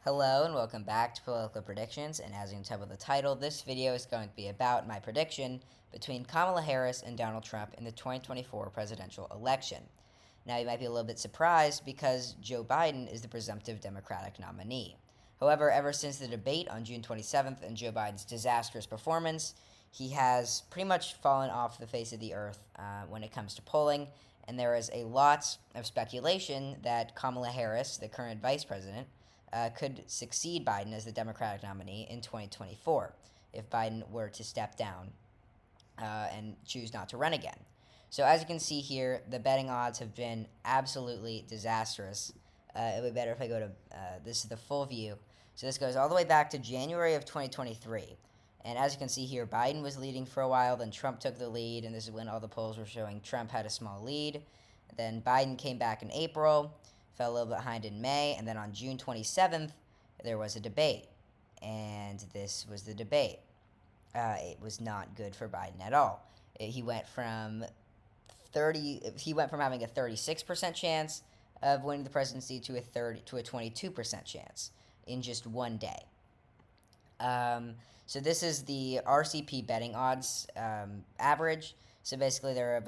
Hello and welcome back to Political Predictions, and as you can tell by the title, this video is going to be about my prediction between Kamala Harris and Donald Trump in the 2024 presidential election. Now, you might be a little bit surprised because Joe Biden is the presumptive Democratic nominee. However, ever since the debate on June 27th and Joe Biden's disastrous performance, he has pretty much fallen off the face of the earth when it comes to polling, and there is a lot of speculation that Kamala Harris, the current vice president, could succeed Biden as the Democratic nominee in 2024 if Biden were to step down and choose not to run again. So as you can see here, the betting odds have been absolutely disastrous. It would be better if I go to, this is the full view. So this goes all the way back to January of 2023. And as you can see here, Biden was leading for a while, then Trump took the lead, and this is when all the polls were showing Trump had a small lead. Then Biden came back in April, fell a little behind in May, and then on June 27th, there was a debate. And this was the debate. It was not good for Biden at all. He went from having a 36% chance of winning the presidency to a 22% chance in just one day. So this is the RCP betting odds average. So basically, there are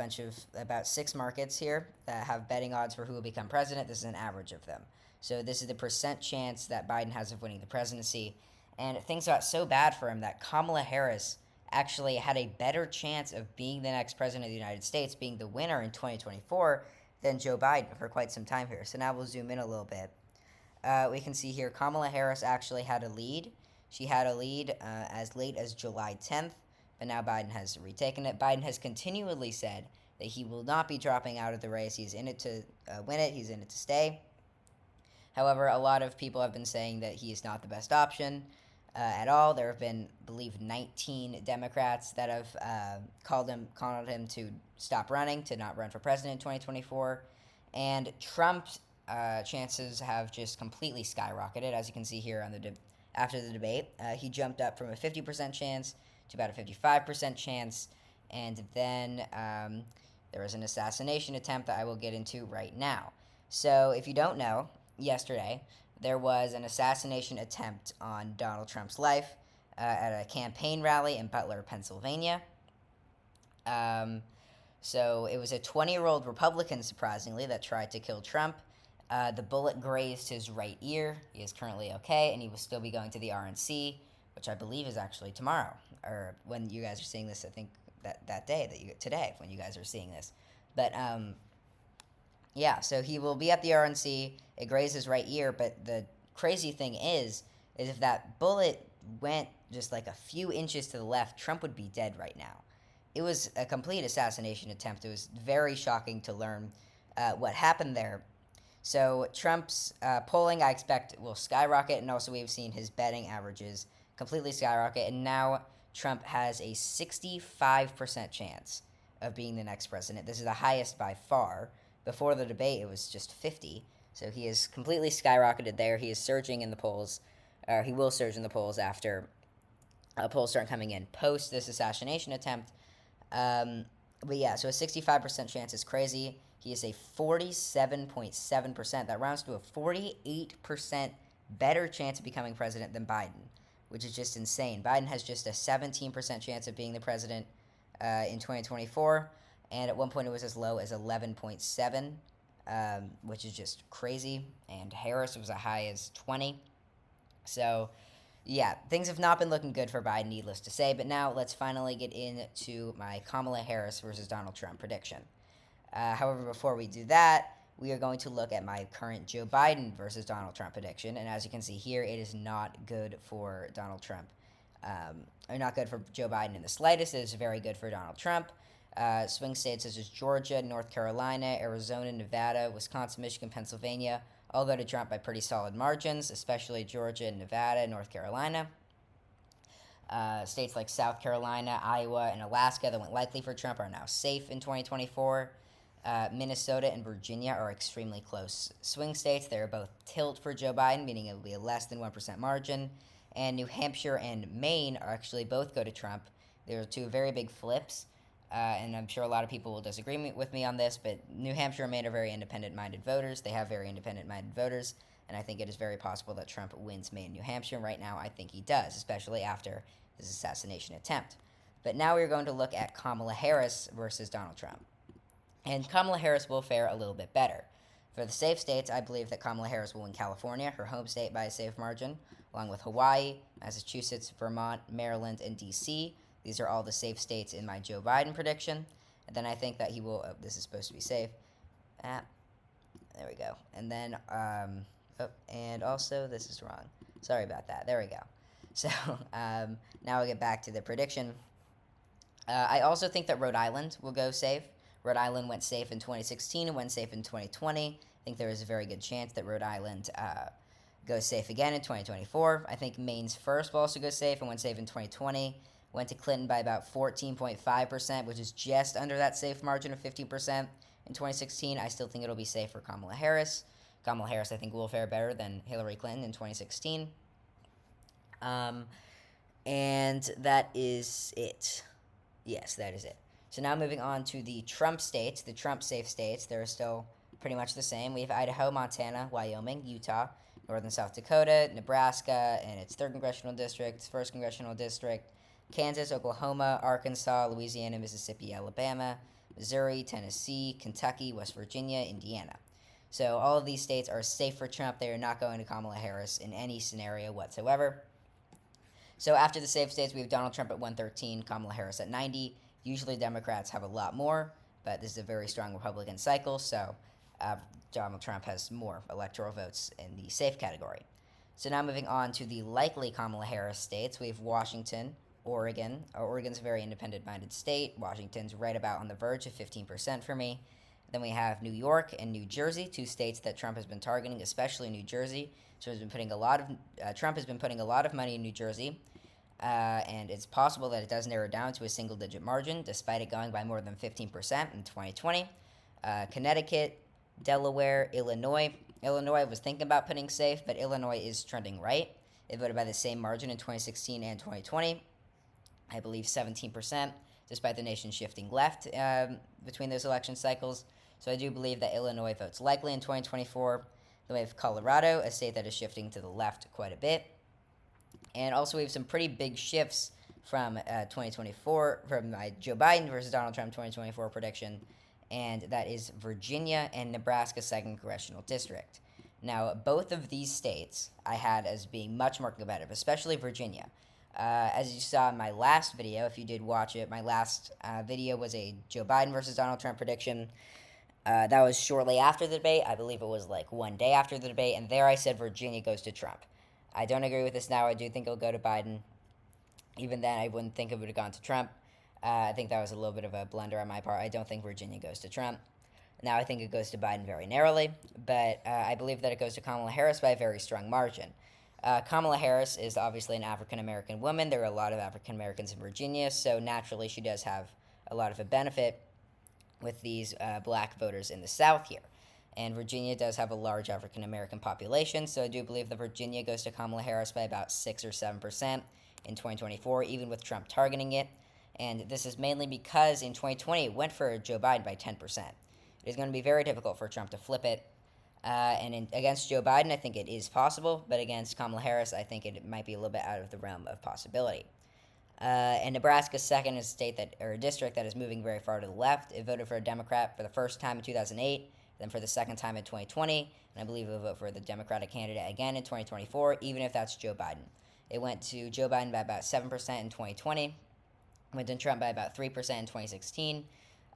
about 6 markets here that have betting odds for who will become president. This is an average of them. So this is the percent chance that Biden has of winning the presidency. And things got so bad for him that Kamala Harris actually had a better chance of being the next president of the United States, being the winner in 2024, than Joe Biden for quite some time here. So now we'll zoom in a little bit. We can see here Kamala Harris actually had a lead. She had a lead as late as July 10th. But now Biden has retaken it. Biden has continually said that he will not be dropping out of the race. He's in it to win it. He's in it to stay. However, a lot of people have been saying that he is not the best option at all. There have been, I believe, 19 Democrats that have called him to stop running, to not run for president in 2024. And Trump's chances have just completely skyrocketed, as you can see here on after the debate. He jumped up from a 50% chance to about a 55% chance, and then there was an assassination attempt that I will get into right now. So if you don't know, yesterday there was an assassination attempt on Donald Trump's life at a campaign rally in Butler, Pennsylvania. So it was a 20-year-old Republican, surprisingly, that tried to kill Trump. The bullet grazed his right ear. He is currently okay, and he will still be going to the RNC, which I believe is actually tomorrow, or when you guys are seeing this. I think that day, today, when you guys are seeing this. But yeah, so he will be at the RNC. It grazed his right ear, but the crazy thing is if that bullet went just like a few inches to the left, Trump would be dead right now. It was a complete assassination attempt. It was very shocking to learn what happened there. So Trump's polling, I expect, will skyrocket, and also we've seen his betting averages completely skyrocket, and now Trump has a 65% chance of being the next president. This is the highest by far. Before the debate, it was just 50. So he has completely skyrocketed there. He is surging in the polls, or he will surge in the polls after polls start coming in post this assassination attempt. But yeah, so a 65% chance is crazy. He is a 47.7%. That rounds to a 48% better chance of becoming president than Biden, which is just insane. Biden has just a 17% chance of being the president in 2024, and at one point it was as low as 11.7, which is just crazy, and Harris was as high as 20. So, yeah, things have not been looking good for Biden, needless to say, but now let's finally get into my Kamala Harris versus Donald Trump prediction. However, before we do that, we are going to look at my current Joe Biden versus Donald Trump prediction. And as you can see here, it is not good for Donald Trump. Or not good for Joe Biden in the slightest. It is very good for Donald Trump. Swing states such as Georgia, North Carolina, Arizona, Nevada, Wisconsin, Michigan, Pennsylvania all go to Trump by pretty solid margins, especially Georgia, Nevada, North Carolina. States like South Carolina, Iowa, and Alaska that went likely for Trump are now safe in 2024. Minnesota and Virginia are extremely close swing states. They're both tilt for Joe Biden, meaning it will be a less than 1% margin. And New Hampshire and Maine are actually both go to Trump. They're two very big flips. And I'm sure a lot of people will disagree with me on this, but New Hampshire and Maine are very independent-minded voters. They have very independent-minded voters. and I think it is very possible that Trump wins Maine and New Hampshire. And right now, I think he does, especially after his assassination attempt. But now we're going to look at Kamala Harris versus Donald Trump. And Kamala Harris will fare a little bit better. For the safe states, I believe that Kamala Harris will win California, her home state, by a safe margin, along with Hawaii, Massachusetts, Vermont, Maryland, and D.C. These are all the safe states in my Joe Biden prediction. And then I think that he will, this is supposed to be safe. There we go. And then, and also, this is wrong. Sorry about that. There we go. So, now we'll get back to the prediction. I also think that Rhode Island will go safe. Rhode Island went safe in 2016 and went safe in 2020. I think there is a very good chance that Rhode Island goes safe again in 2024. I think Maine's first will also go safe and went safe in 2020. Went to Clinton by about 14.5%, which is just under that safe margin of 15%. In 2016, I still think it'll be safe for Kamala Harris. Kamala Harris, I think, will fare better than Hillary Clinton in 2016. And that is it. Yes, that is it. So now moving on to the Trump states, the Trump safe states. They're still pretty much the same. We have Idaho, Montana, Wyoming, Utah, northern South Dakota, Nebraska, and its 3rd Congressional District, its 1st Congressional District, Kansas, Oklahoma, Arkansas, Louisiana, Mississippi, Alabama, Missouri, Tennessee, Kentucky, West Virginia, Indiana. So all of these states are safe for Trump. They are not going to Kamala Harris in any scenario whatsoever. So after the safe states, we have Donald Trump at 113, Kamala Harris at 90. Usually Democrats have a lot more, but this is a very strong Republican cycle, so Donald Trump has more electoral votes in the safe category. So now moving on to the likely Kamala Harris states, we have Washington, Oregon. Oregon's a very independent-minded state. Washington's right about on the verge of 15% for me. Then we have New York and New Jersey, 2 states that Trump has been targeting, especially New Jersey. So Trump has been putting a lot of money in New Jersey. And it's possible that it does narrow down to a single-digit margin, despite it going by more than 15% in 2020. Connecticut, Delaware, Illinois. Illinois was thinking about putting safe, but Illinois is trending right. It voted by the same margin in 2016 and 2020. I believe 17%, despite the nation shifting left between those election cycles. So I do believe that Illinois votes likely in 2024. Then we have Colorado, a state that is shifting to the left quite a bit. And also we have some pretty big shifts from 2024, from my Joe Biden versus Donald Trump 2024 prediction, and that is Virginia and Nebraska 2nd Congressional District. Now, both of these states I had as being much more competitive, especially Virginia. As you saw in my last video, if you did watch it, my last video was a Joe Biden versus Donald Trump prediction. That was shortly after the debate. I believe it was like one day after the debate, and there I said Virginia goes to Trump. I don't agree with this now. I do think it'll go to Biden. Even then, I wouldn't think it would have gone to Trump. I think that was a little bit of a blunder on my part. I don't think Virginia goes to Trump. Now I think it goes to Biden very narrowly, but I believe that it goes to Kamala Harris by a very strong margin. Kamala Harris is obviously an African-American woman. There are a lot of African-Americans in Virginia, so naturally she does have a lot of a benefit with these black voters in the South here. And Virginia does have a large African-American population, so I do believe that Virginia goes to Kamala Harris by about 6 or 7% in 2024, even with Trump targeting it. And this is mainly because in 2020 it went for Joe Biden by 10%. It is going to be very difficult for Trump to flip it. Against Joe Biden, I think it is possible, but against Kamala Harris, I think it might be a little bit out of the realm of possibility. And Nebraska's 2nd is a state or a district that is moving very far to the left. It voted for a Democrat for the first time in 2008, then for the 2nd time in 2020, and I believe it will vote for the Democratic candidate again in 2024, even if that's Joe Biden. It went to Joe Biden by about 7% in 2020, went to Trump by about 3% in 2016,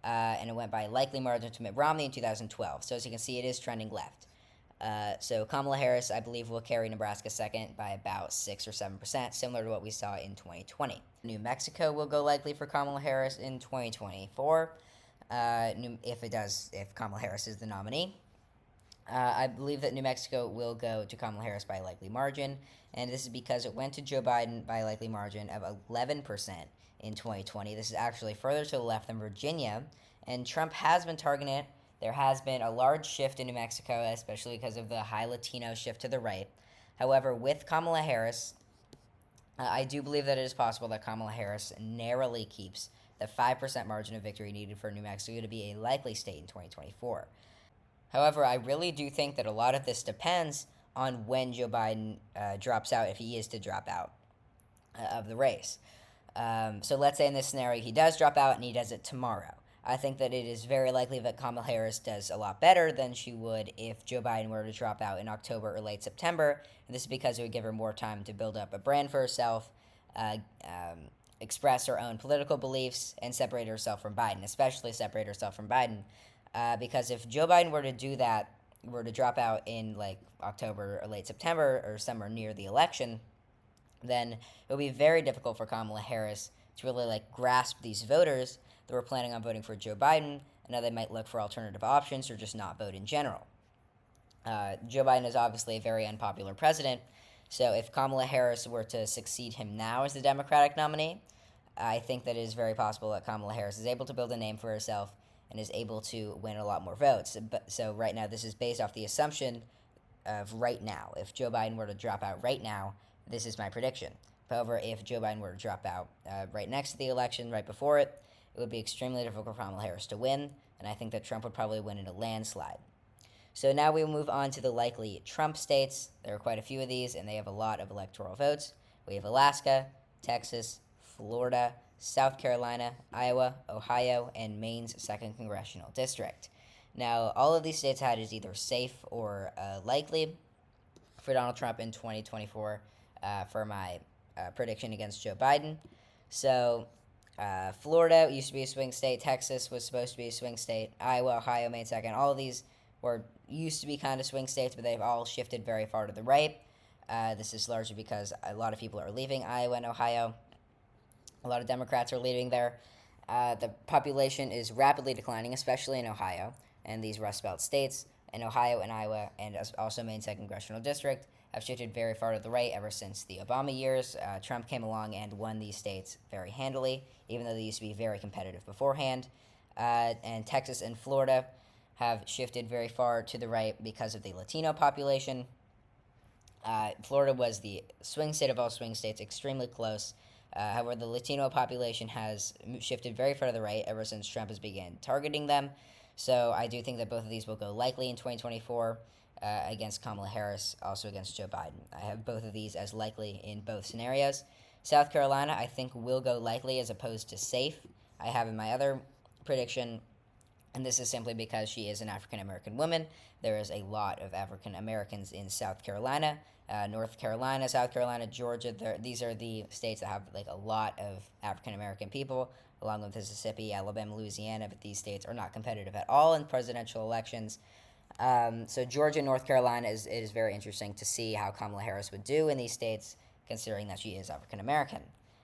and it went by a likely margin to Mitt Romney in 2012. So as you can see, it is trending left. So Kamala Harris, I believe, will carry Nebraska 2nd by about 6 or 7%, similar to what we saw in 2020. New Mexico will go likely for Kamala Harris in 2024, if Kamala Harris is the nominee. I believe that New Mexico will go to Kamala Harris by a likely margin, and this is because it went to Joe Biden by a likely margin of 11% in 2020. This is actually further to the left than Virginia, and Trump has been targeting it. There has been a large shift in New Mexico, especially because of the high Latino shift to the right. However, with Kamala Harris, I do believe that it is possible that Kamala Harris narrowly keeps the 5% margin of victory needed for New Mexico to be a likely state in 2024. However, I really do think that a lot of this depends on when Joe Biden drops out, if he is to drop out of the race. So let's say in this scenario he does drop out and he does it tomorrow. I think that it is very likely that Kamala Harris does a lot better than she would if Joe Biden were to drop out in October or late September. And this is because it would give her more time to build up a brand for herself, express her own political beliefs, and separate herself from Biden, especially separate herself from Biden. Because if Joe Biden were to do that, were to drop out in like October or late September or somewhere near the election, then it would be very difficult for Kamala Harris to really like grasp these voters that were planning on voting for Joe Biden, and now they might look for alternative options or just not vote in general. Joe Biden is obviously a very unpopular president, so if Kamala Harris were to succeed him now as the Democratic nominee, I think that it is very possible that Kamala Harris is able to build a name for herself and is able to win a lot more votes. So right now, this is based off the assumption of right now. If Joe Biden were to drop out right now, this is my prediction. However, if Joe Biden were to drop out right next to the election, right before it, it would be extremely difficult for Kamala Harris to win, and I think that Trump would probably win in a landslide. So now we will move on to the likely Trump states. There are quite a few of these, and they have a lot of electoral votes. We have Alaska, Texas, Florida, South Carolina, Iowa, Ohio, and Maine's 2nd Congressional District. Now, all of these states had is either safe or likely for Donald Trump in 2024 for my prediction against Joe Biden. So, Florida used to be a swing state. Texas was supposed to be a swing state. Iowa, Ohio, Maine 2nd. All of these used to be kind of swing states, but they've all shifted very far to the right. This is largely because a lot of people are leaving Iowa and Ohio. A lot of Democrats are leaving there. The population is rapidly declining, especially in Ohio and these Rust Belt states. In Ohio and Iowa, and also Maine's 2nd Congressional District, have shifted very far to the right ever since the Obama years. Trump came along and won these states very handily, even though they used to be very competitive beforehand. And Texas and Florida have shifted very far to the right because of the Latino population. Florida was the swing state of all swing states, extremely close. However, the Latino population has shifted very far to the right ever since Trump has begun targeting them. So I do think that both of these will go likely in 2024 against Kamala Harris, also against Joe Biden. I have both of these as likely in both scenarios. South Carolina, I think, will go likely as opposed to safe. I have in my other prediction, and this is simply because she is an African-American woman. There is a lot of African-Americans in South Carolina. North Carolina, South Carolina, Georgia, these are the states that have like a lot of African-American people, along with Mississippi, Alabama, Louisiana, but these states are not competitive at all in presidential elections. So Georgia and North Carolina, it is very interesting to see how Kamala Harris would do in these states, considering that she is African-American.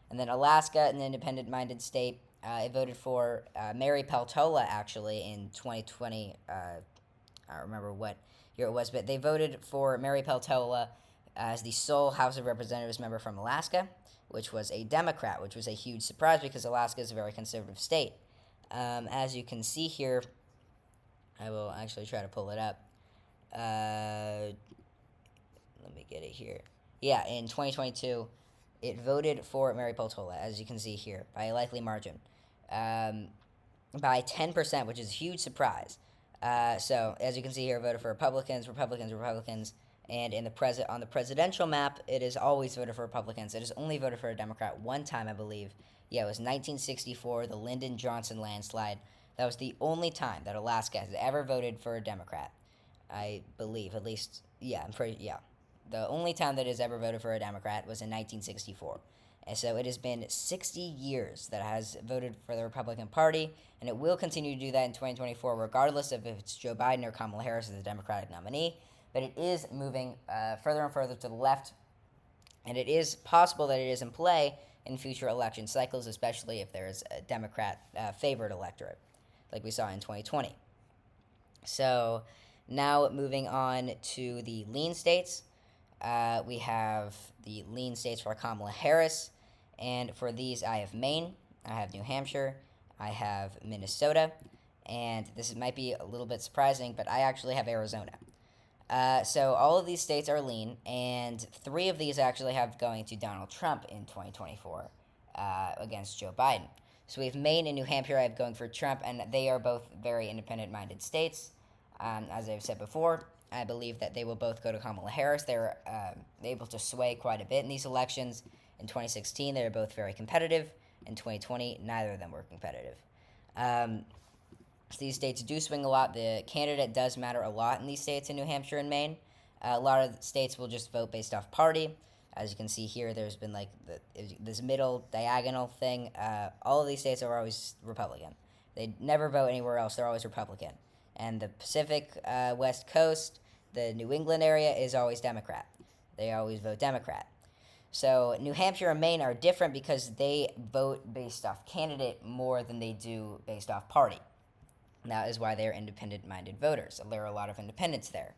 And then Alaska, an independent-minded state, it voted for Mary Peltola, actually, in 2020. I don't remember what year it was, but they voted for Mary Peltola as the sole House of Representatives member from Alaska, which was a Democrat, which was a huge surprise because Alaska is a very conservative state. As you can see here, I will actually try to pull it up. Let me get it here. Yeah, in 2022, it voted for Mary Peltola, as you can see here, by a likely margin, by 10%, which is a huge surprise. So, as you can see here, it voted for Republicans, and on the presidential map, it is always voted for Republicans. It has only voted for a Democrat one time, I believe. Yeah, it was 1964, the Lyndon Johnson landslide. That was the only time that Alaska has ever voted for a Democrat, I believe. At least, yeah, the only time that it has ever voted for a Democrat was in 1964. And so it has been 60 years that it has voted for the Republican Party, and it will continue to do that in 2024, regardless of if it's Joe Biden or Kamala Harris as the Democratic nominee. But it is moving further and further to the left, and it is possible that it is in play in future election cycles, especially if there is a Democrat-favored electorate, like we saw in 2020. So now moving on to the lean states. We have the lean states for Kamala Harris, and for these I have Maine, I have New Hampshire, I have Minnesota, and this might be a little bit surprising, but I actually have Arizona. So all of these states are lean, and 3 of these actually have going to Donald Trump in 2024 against Joe Biden. So we have Maine and New Hampshire I have going for Trump, and they are both very independent-minded states, as I've said before. I believe that they will both go to Kamala Harris. They were able to sway quite a bit in these elections. In 2016, they were both very competitive. In 2020, neither of them were competitive. So these states do swing a lot. The candidate does matter a lot in these states in New Hampshire and Maine. A lot of states will just vote based off party. As you can see here, there's been like this middle diagonal thing. All of these states are always Republican. They never vote anywhere else. They're always Republican. And the Pacific West Coast, the New England area, is always Democrat. They always vote Democrat. So New Hampshire and Maine are different because they vote based off candidate more than they do based off party. That is why they are independent-minded voters. There are a lot of independents there.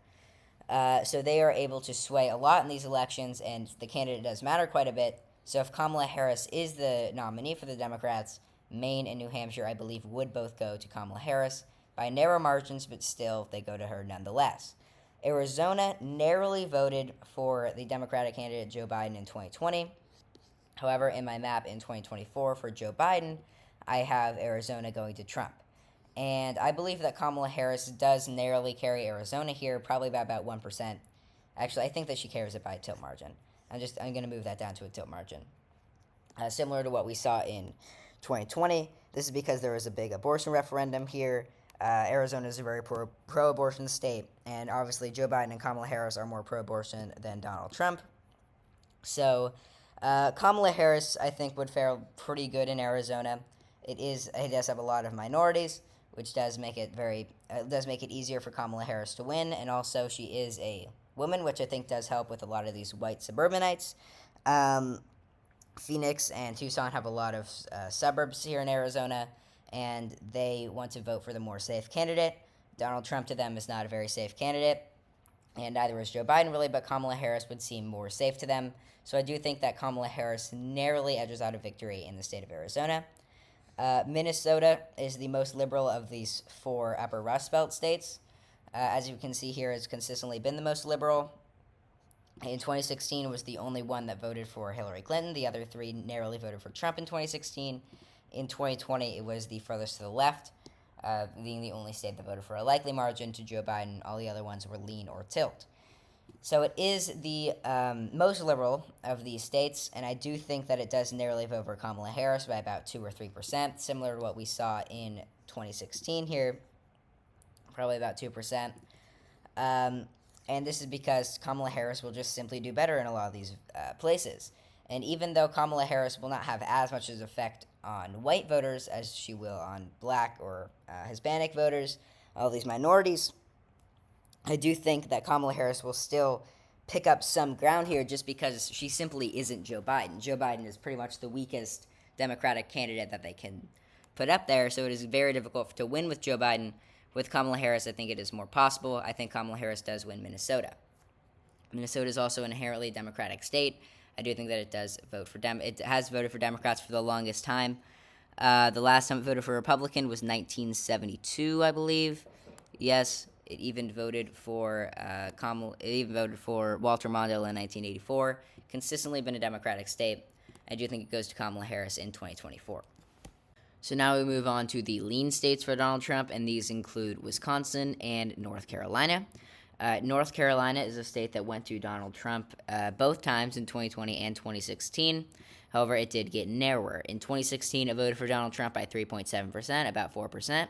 So they are able to sway a lot in these elections, and the candidate does matter quite a bit. So if Kamala Harris is the nominee for the Democrats, Maine and New Hampshire, I believe, would both go to Kamala Harris by narrow margins, but still they go to her nonetheless. Arizona narrowly voted for the Democratic candidate Joe Biden in 2020. However, in my map in 2024 for Joe Biden, I have Arizona going to Trump. And I believe that Kamala Harris does narrowly carry Arizona here, probably by about 1%. Actually, I think that she carries it by a tilt margin. I'm going to move that down to a tilt margin. Similar to what we saw in 2020, this is because there was a big abortion referendum here. Arizona is a very pro-abortion state, and obviously Joe Biden and Kamala Harris are more pro-abortion than Donald Trump. So Kamala Harris, I think, would fare pretty good in Arizona. It does have a lot of minorities, which does make it easier for Kamala Harris to win, and also she is a woman, which I think does help with a lot of these white suburbanites. Phoenix and Tucson have a lot of suburbs here in Arizona, and they want to vote for the more safe candidate. Donald Trump to them is not a very safe candidate, and neither is Joe Biden really, but Kamala Harris would seem more safe to them. So I do think that Kamala Harris narrowly edges out a victory in the state of Arizona. Minnesota is the most liberal of these four upper Rust Belt states. As you can see here, it's consistently been the most liberal. In 2016, it was the only one that voted for Hillary Clinton. The other three narrowly voted for Trump in 2016. In 2020, it was the furthest to the left, being the only state that voted for a likely margin to Joe Biden. All the other ones were lean or tilt. So it is the most liberal of these states, and I do think that it does narrowly vote for Kamala Harris by about 2 or 3%, similar to what we saw in 2016 here, probably about 2%. And this is because Kamala Harris will just simply do better in a lot of these places. And even though Kamala Harris will not have as much of an effect on white voters as she will on black or Hispanic voters, all these minorities, I do think that Kamala Harris will still pick up some ground here just because she simply isn't Joe Biden. Joe Biden is pretty much the weakest Democratic candidate that they can put up there, so it is very difficult to win with Joe Biden. With Kamala Harris, I think it is more possible. I think Kamala Harris does win Minnesota. Minnesota is also an inherently Democratic state. I do think that it does vote for It has voted for Democrats for the longest time. The last time it voted for Republican was 1972, I believe. Yes. It even voted for Walter Mondale in 1984. Consistently been a Democratic state. I do think it goes to Kamala Harris in 2024. So now we move on to the lean states for Donald Trump, and these include Wisconsin and North Carolina. North Carolina is a state that went to Donald Trump both times in 2020 and 2016. However, it did get narrower. In 2016, it voted for Donald Trump by 3.7%, about 4%.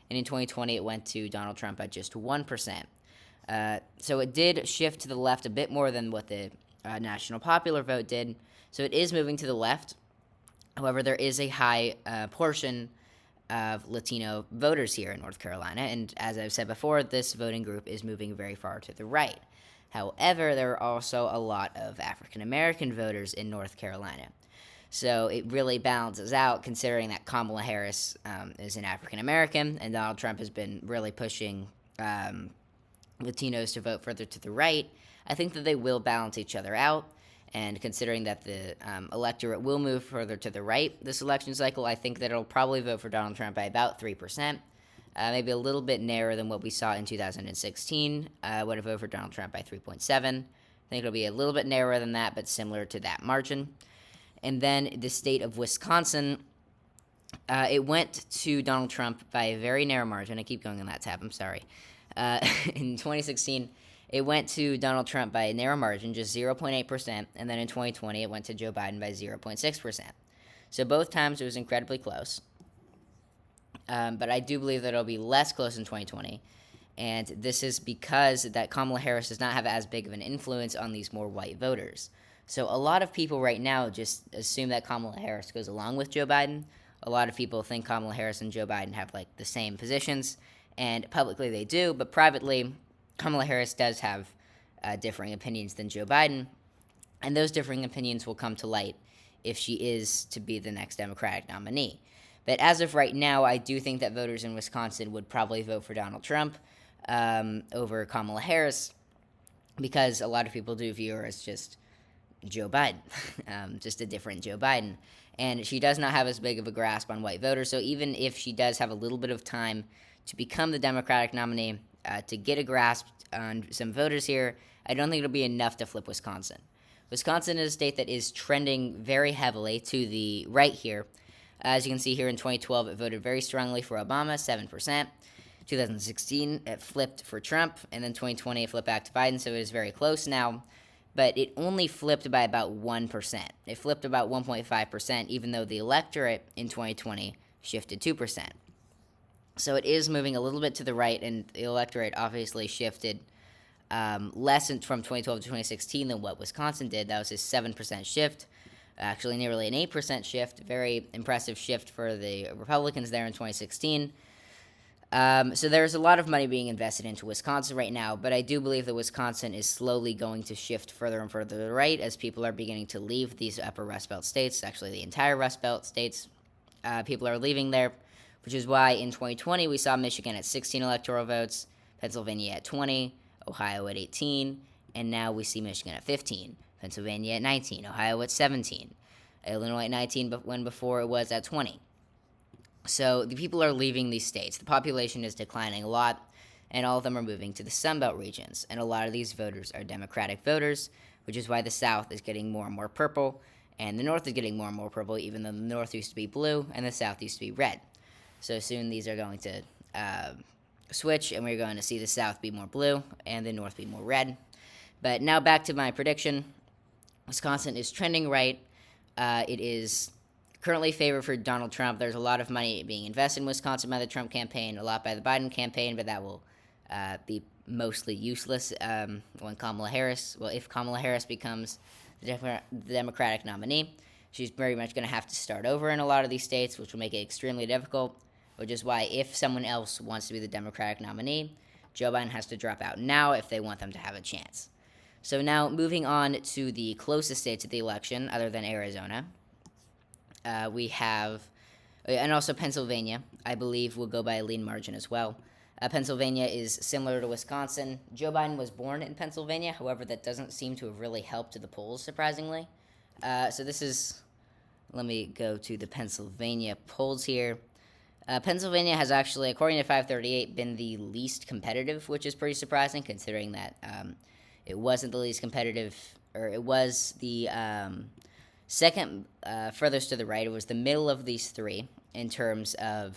And in 2020, it went to Donald Trump at just 1%. So it did shift to the left a bit more than what the national popular vote did. So it is moving to the left. However, there is a high portion of Latino voters here in North Carolina. And as I've said before, this voting group is moving very far to the right. However, there are also a lot of African American voters in North Carolina. So it really balances out, considering that Kamala Harris is an African American, and Donald Trump has been really pushing Latinos to vote further to the right. I think that they will balance each other out, and considering that the electorate will move further to the right this election cycle, I think that it'll probably vote for Donald Trump by about 3%, maybe a little bit narrower than what we saw in 2016, when it voted for Donald Trump by 3.7. I think it'll be a little bit narrower than that, but similar to that margin. And then the state of Wisconsin, it went to Donald Trump by a very narrow margin. I keep going on that tab, I'm sorry. In 2016, It went to Donald Trump by a narrow margin, just 0.8%, and then in 2020 it went to Joe Biden by 0.6%. So both times it was incredibly close. But I do believe that it'll be less close in 2020. And this is because that Kamala Harris does not have as big of an influence on these more white voters. So a lot of people right now just assume that Kamala Harris goes along with Joe Biden. A lot of people think Kamala Harris and Joe Biden have like the same positions, and publicly they do, but privately Kamala Harris does have differing opinions than Joe Biden, and those differing opinions will come to light if she is to be the next Democratic nominee. But as of right now, I do think that voters in Wisconsin would probably vote for Donald Trump over Kamala Harris, because a lot of people do view her as just Joe Biden, just a different Joe Biden. And she does not have as big of a grasp on white voters, so even if she does have a little bit of time to become the Democratic nominee, to get a grasp on some voters here, I don't think it'll be enough to flip Wisconsin. Wisconsin is a state that is trending very heavily to the right here. As you can see here in 2012, it voted very strongly for Obama, 7%. 2016, it flipped for Trump, and then 2020, it flipped back to Biden, so it is very close now. But it only flipped by about 1%. It flipped about 1.5%, even though the electorate in 2020 shifted 2%. So it is moving a little bit to the right, and the electorate obviously shifted less from 2012 to 2016 than what Wisconsin did. That was a 7% shift, actually nearly an 8% shift. Very impressive shift for the Republicans there in 2016. So there's a lot of money being invested into Wisconsin right now, but I do believe that Wisconsin is slowly going to shift further and further to the right as people are beginning to leave these upper Rust Belt states, actually the entire Rust Belt states. People are leaving there, which is why in 2020 we saw Michigan at 16 electoral votes, Pennsylvania at 20, Ohio at 18, and now we see Michigan at 15, Pennsylvania at 19, Ohio at 17, Illinois at 19, but when before it was at 20. So the people are leaving these states. The population is declining a lot, and all of them are moving to the Sun Belt regions. And a lot of these voters are Democratic voters, which is why the South is getting more and more purple, and the North is getting more and more purple, even though the North used to be blue and the South used to be red. So soon these are going to switch, and we're going to see the South be more blue and the North be more red. But now back to my prediction. Wisconsin is trending right. It is currently favored for Donald Trump. There's a lot of money being invested in Wisconsin by the Trump campaign, a lot by the Biden campaign, but that will be mostly useless when Kamala Harris, if Kamala Harris becomes the Democratic nominee. She's very much going to have to start over in a lot of these states, which will make it extremely difficult, which is why if someone else wants to be the Democratic nominee, Joe Biden has to drop out now if they want them to have a chance. So now moving on to the closest states of the election, other than Arizona. We have, and also Pennsylvania, I believe will go by a lean margin as well. Pennsylvania is similar to Wisconsin. Joe Biden was born in Pennsylvania, however, that doesn't seem to have really helped to the polls, surprisingly. So this is, let me go to the Pennsylvania polls here. Pennsylvania has actually, according to 538, been the least competitive, which is pretty surprising considering that it wasn't the least competitive, or it was the second furthest to the right. It was the middle of these three in terms of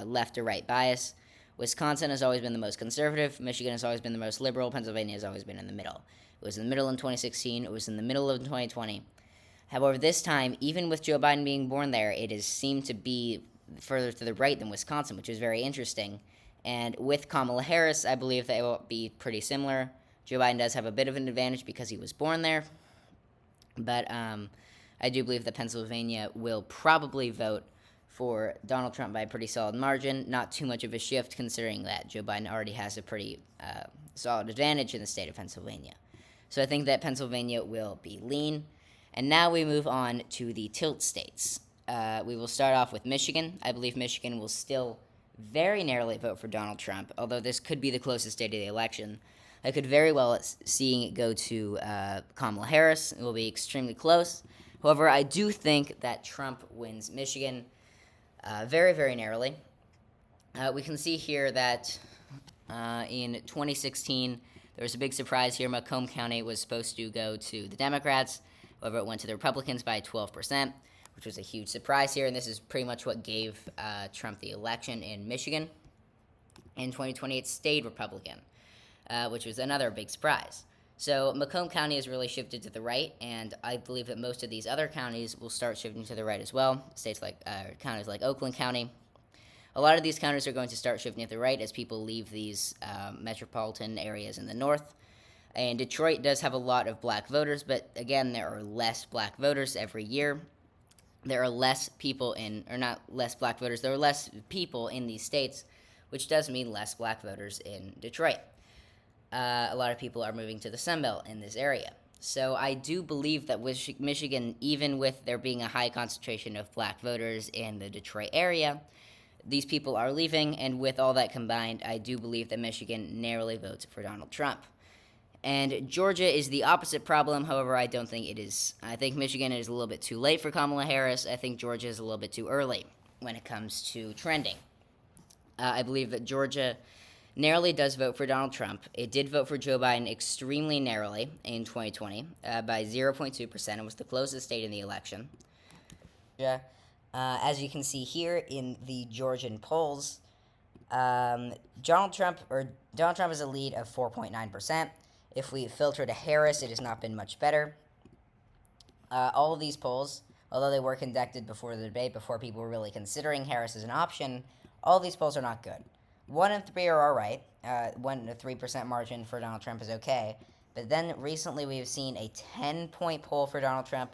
left or right bias. Wisconsin has always been the most conservative. Michigan has always been the most liberal. Pennsylvania has always been in the middle. It was in the middle in 2016. It was in the middle of 2020. However, this time, even with Joe Biden being born there, it has seemed to be further to the right than Wisconsin, which is very interesting. And with Kamala Harris, I believe they will be pretty similar. Joe Biden does have a bit of an advantage because he was born there. But I do believe that Pennsylvania will probably vote for Donald Trump by a pretty solid margin. Not too much of a shift considering that Joe Biden already has a pretty solid advantage in the state of Pennsylvania. So I think that Pennsylvania will be lean. And now we move on to the tilt states. We will start off with Michigan. I believe Michigan will still very narrowly vote for Donald Trump, although this could be the closest state of the election. I could very well seeing it go to Kamala Harris. It will be extremely close. However, I do think that Trump wins Michigan very, very narrowly. We can see here that in 2016, there was a big surprise here. Macomb County was supposed to go to the Democrats. However, it went to the Republicans by 12%, which was a huge surprise here. And this is pretty much what gave Trump the election in Michigan. In 2020, it stayed Republican. which was another big surprise. So Macomb County has really shifted to the right, and I believe that most of these other counties will start shifting to the right as well. Counties like Oakland County. A lot of these counties are going to start shifting to the right as people leave these metropolitan areas in the north. And Detroit does have a lot of black voters, but again, there are less black voters every year. There are less people or not less black voters, there are less people in these states, which does mean less black voters in Detroit. A lot of people are moving to the Sun Belt in this area. So I do believe that with Michigan, even with there being a high concentration of black voters in the Detroit area, these people are leaving, and with all that combined, I do believe that Michigan narrowly votes for Donald Trump. And Georgia is the opposite problem. However, I don't think it is. I think Michigan is a little bit too late for Kamala Harris. I think Georgia is a little bit too early when it comes to trending. I believe that Georgia narrowly does vote for Donald Trump. It did vote for Joe Biden extremely narrowly in 2020 by 0.2%. It was the closest state in the election. Yeah. As you can see here in the Georgian polls, Donald Trump has a lead of 4.9%. If we filter to Harris, it has not been much better. All of these polls, although they were conducted before the debate, before people were really considering Harris as an option, all of these polls are not good. 1 and 3 are all right. 3% margin for Donald Trump is okay. But then recently we have seen a 10-point poll for Donald Trump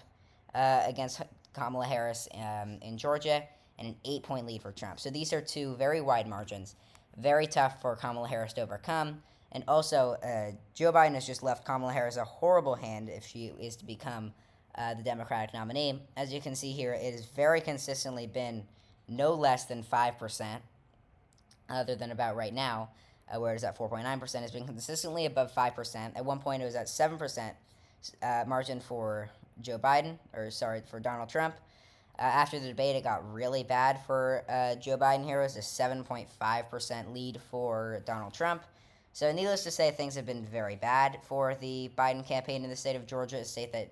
against Kamala Harris in Georgia, and an 8-point lead for Trump. So these are two very wide margins, very tough for Kamala Harris to overcome. And also, Joe Biden has just left Kamala Harris a horrible hand if she is to become the Democratic nominee. As you can see here, it has very consistently been no less than 5%, other than about right now, where it's at 4.9%. It's been consistently above 5%. At one point, it was at 7% margin for for Donald Trump. After the debate, it got really bad for Joe Biden here. It was a 7.5% lead for Donald Trump. So needless to say, things have been very bad for the Biden campaign in the state of Georgia, a state that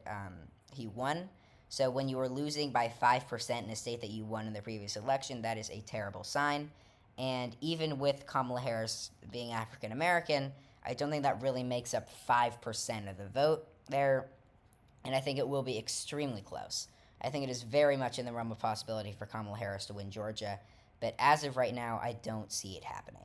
he won. So when you are losing by 5% in a state that you won in the previous election, that is a terrible sign. And even with Kamala Harris being African American, I don't think that really makes up 5% of the vote there. And I think it will be extremely close. I think it is very much in the realm of possibility for Kamala Harris to win Georgia. But as of right now, I don't see it happening.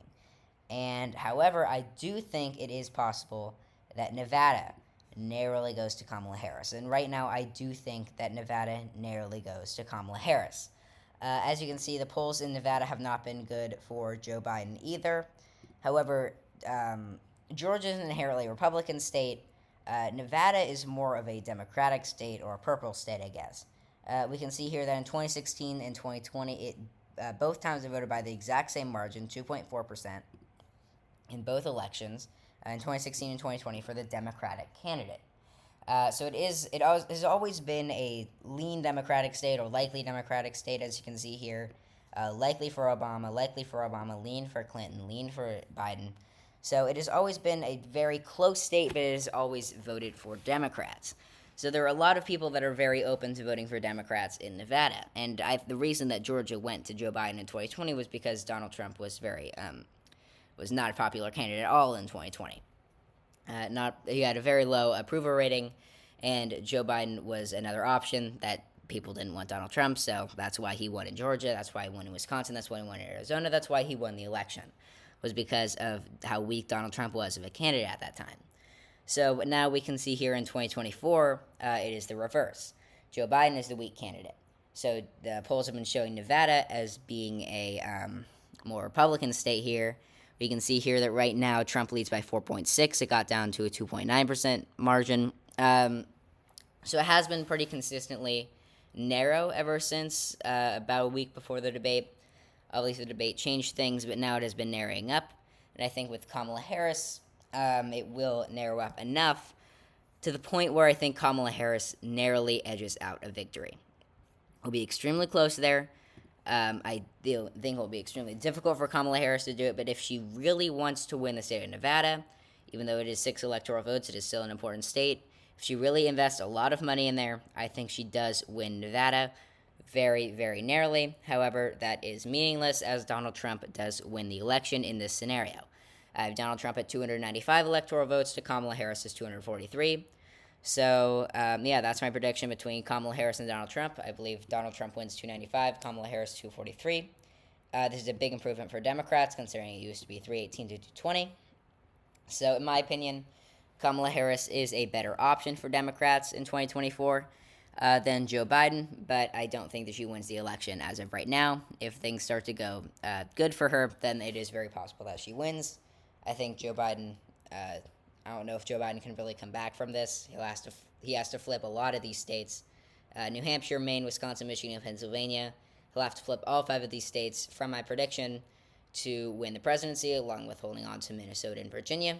And however, I do think it is possible that Nevada narrowly goes to Kamala Harris. And right now, I do think that Nevada narrowly goes to Kamala Harris. As you can see, the polls in Nevada have not been good for Joe Biden either. However, Georgia is an inherently Republican state. Nevada is more of a Democratic state, or a purple state, I guess. We can see here that in 2016 and 2020, both times it voted by the exact same margin, 2.4%, in both elections, in 2016 and 2020 for the Democratic candidate. So it has always been a lean Democratic state, or likely Democratic state, as you can see here. Likely for Obama, lean for Clinton, lean for Biden. So it has always been a very close state, but it has always voted for Democrats. So there are a lot of people that are very open to voting for Democrats in Nevada. And the reason that Georgia went to Joe Biden in 2020 was because Donald Trump was was not a popular candidate at all in 2020. He had a very low approval rating, and Joe Biden was another option that people didn't want Donald Trump, so that's why he won in Georgia, that's why he won in Wisconsin, that's why he won in Arizona, that's why he won the election, was because of how weak Donald Trump was of a candidate at that time. So now we can see here in 2024, it is the reverse. Joe Biden is the weak candidate. So the polls have been showing Nevada as being a more Republican state here. We can see here that right now Trump leads by 4.6. It got down to a 2.9% margin. So it has been pretty consistently narrow ever since about a week before the debate. Obviously, the debate changed things, but now it has been narrowing up. And I think with Kamala Harris, it will narrow up enough to the point where I think Kamala Harris narrowly edges out a victory. It'll be extremely close there. I think it will be extremely difficult for Kamala Harris to do it, but if she really wants to win the state of Nevada, even though it is 6 electoral votes, it is still an important state. If she really invests a lot of money in there, I think she does win Nevada very, very narrowly. However, that is meaningless as Donald Trump does win the election in this scenario. I have Donald Trump at 295 electoral votes to Kamala Harris's 243. So, yeah, that's my prediction between Kamala Harris and Donald Trump. I believe Donald Trump wins 295, Kamala Harris 243. This is a big improvement for Democrats, considering it used to be 318 to 220. So, in my opinion, Kamala Harris is a better option for Democrats in 2024 than Joe Biden, but I don't think that she wins the election as of right now. If things start to go good for her, then it is very possible that she wins. I think Joe Biden, I don't know if Joe Biden can really come back from this. He has to flip a lot of these states, New Hampshire, Maine, Wisconsin, Michigan, and Pennsylvania. He'll have to flip all 5 of these states from my prediction to win the presidency, along with holding on to Minnesota and Virginia.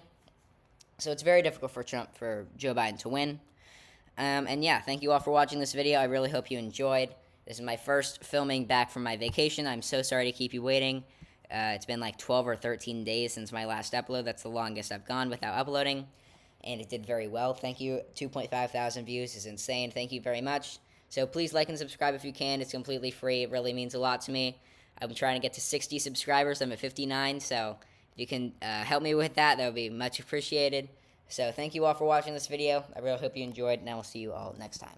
So it's very difficult for Joe Biden to win. And yeah, thank you all for watching this video. I really hope you enjoyed. This is my first filming back from my vacation. I'm so sorry to keep you waiting. It's been like 12 or 13 days since my last upload. That's the longest I've gone without uploading. And it did very well. Thank you. 2.5 thousand views is insane. Thank you very much. So please like and subscribe if you can. It's completely free. It really means a lot to me. I'm trying to get to 60 subscribers. I'm at 59. So if you can help me with that, that would be much appreciated. So thank you all for watching this video. I really hope you enjoyed, and I will see you all next time.